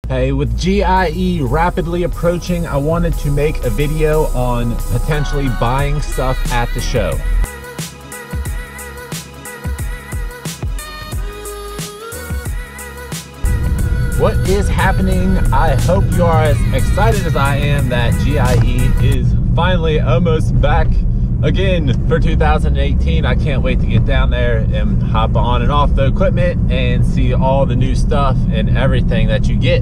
Hey, with GIE rapidly approaching, I wanted to make a video on potentially buying stuff at the show. What is happening? I hope you are as excited as I am that GIE is finally almost back again for 2018. I can't wait to get down there and hop on and off the equipment and see all the new stuff and everything that you get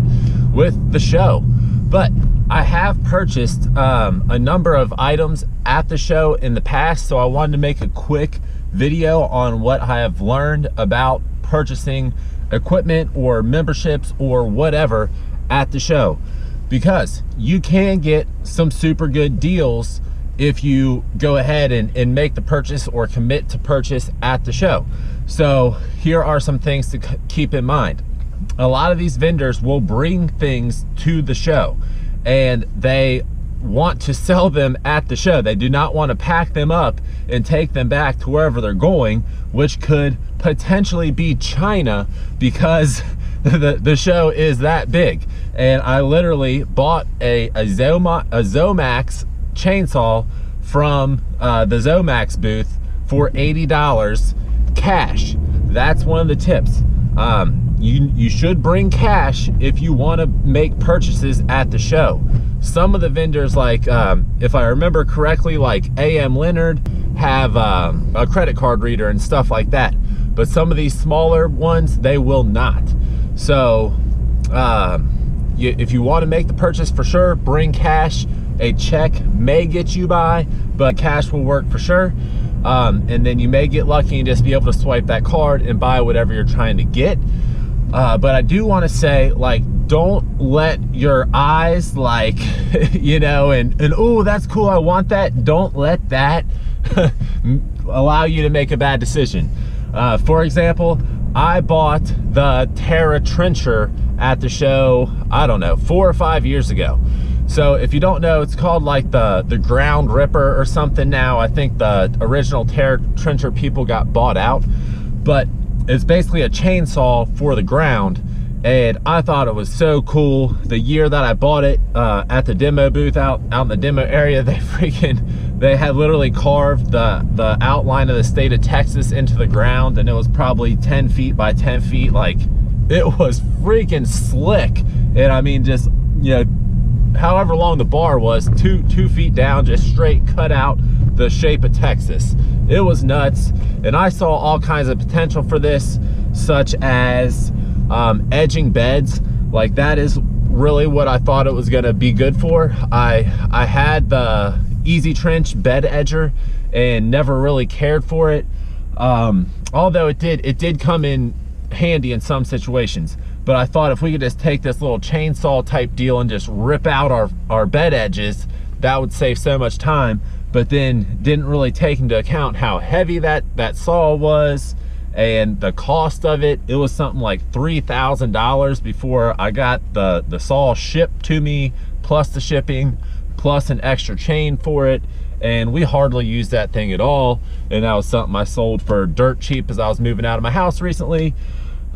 with the show. But I have purchased a number of items at the show in the past, so I wanted to make a quick video on what I have learned about purchasing equipment or memberships or whatever at the show, because you can get some super good deals if you go ahead and make the purchase or commit to purchase at the show. So here are some things to keep in mind. A lot of these vendors will bring things to the show and they want to sell them at the show. They do not want to pack them up and take them back to wherever they're going, which could potentially be China, because the show is that big. And I literally bought a Zomax chainsaw from the Zomax booth for $80 cash. That's one of the tips. You should bring cash if you want to make purchases at the show. Some of the vendors, like if I remember correctly, like AM Leonard, have a credit card reader and stuff like that, but some of these smaller ones, they will not. So if you want to make the purchase, for sure bring cash. A check may get you by, but cash will work for sure. And then you may get lucky and just be able to swipe that card and buy whatever you're trying to get. But I do want to say, like, don't let your eyes, like, you know, and oh, that's cool, I want that. Don't let that allow you to make a bad decision. For example, I bought the Terra Trencher at the show, I don't know, 4 or 5 years ago. So if you don't know, it's called like the Ground Ripper or something now. I think the original Terra Trencher people got bought out, but it's basically a chainsaw for the ground. And I thought it was so cool. The year that I bought it at the demo booth out in the demo area, they had literally carved the outline of the state of Texas into the ground, and it was probably 10 feet by 10 feet. Like, it was freaking slick. And I mean, just, you know, however long the bar was, two feet down, just straight cut out the shape of Texas. It was nuts. And I saw all kinds of potential for this, such as edging beds. Like, that is really what I thought it was gonna be good for. I had the Easy Trench bed edger and never really cared for it, although it did come in handy in some situations. But I thought if we could just take this little chainsaw type deal and just rip out our bed edges, that would save so much time. But then didn't really take into account how heavy that saw was and the cost of it. It was something like $3,000 before I got the saw shipped to me, plus the shipping, plus an extra chain for it. And we hardly used that thing at all. And that was something I sold for dirt cheap as I was moving out of my house recently.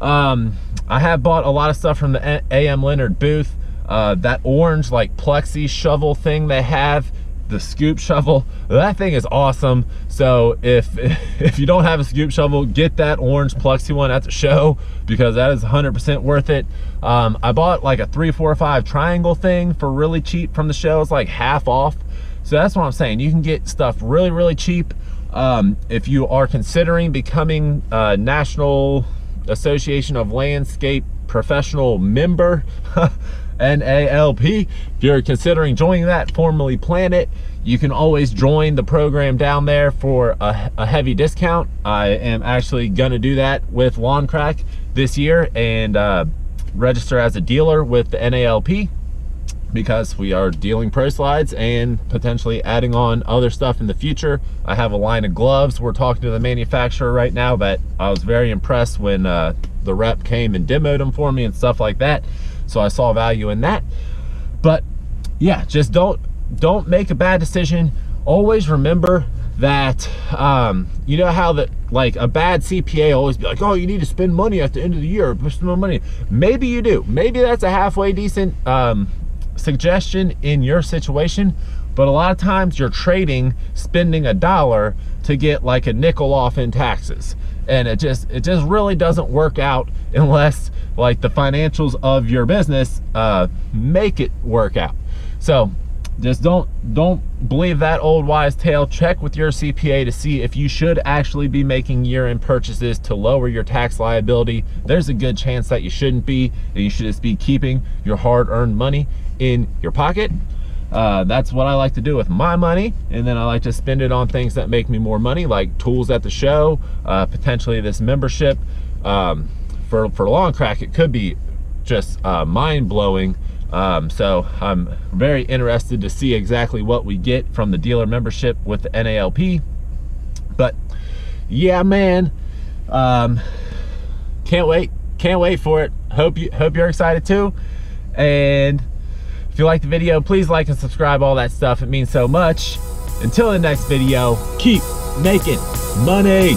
I have bought a lot of stuff from the AM Leonard booth. That orange like plexi shovel thing they have, the scoop shovel, that thing is awesome. So if you don't have a scoop shovel, get that orange plexi one at the show, because that is 100% worth it. I bought like a 3, 4, 5 triangle thing for really cheap from the show. It's like half off. So that's what I'm saying. You can get stuff really, really cheap. If you are considering becoming a National Association of Landscape Professional member, NALP, if you're considering joining that, formally plan it, you can always join the program down there for a heavy discount. I am actually gonna do that with Lawn Crack this year and register as a dealer with the NALP, because we are dealing pro slides and potentially adding on other stuff in the future. I have a line of gloves. We're talking to the manufacturer right now that I was very impressed when the rep came and demoed them for me and stuff like that. So I saw value in that. But yeah, just don't make a bad decision. Always remember that you know how that like a bad CPA always be like, oh, you need to spend money at the end of the year, spend more money. Maybe you do, maybe that's a halfway decent suggestion in your situation, but a lot of times you're trading spending $1 to get like a nickel off in taxes, and it just really doesn't work out unless like the financials of your business make it work out. So just don't believe that old wise tale. Check with your CPA to see if you should actually be making year-end purchases to lower your tax liability. There's a good chance that you shouldn't be, and you should just be keeping your hard-earned money in your pocket. That's what I like to do with my money, and then I like to spend it on things that make me more money, like tools at the show, potentially this membership. For Long Crack, it could be just mind-blowing. So I'm very interested to see exactly what we get from the dealer membership with the NALP. But yeah, man, can't wait for it. Hope you're excited too. And if you like the video, please like and subscribe, all that stuff. It means so much. Until the next video, keep making money.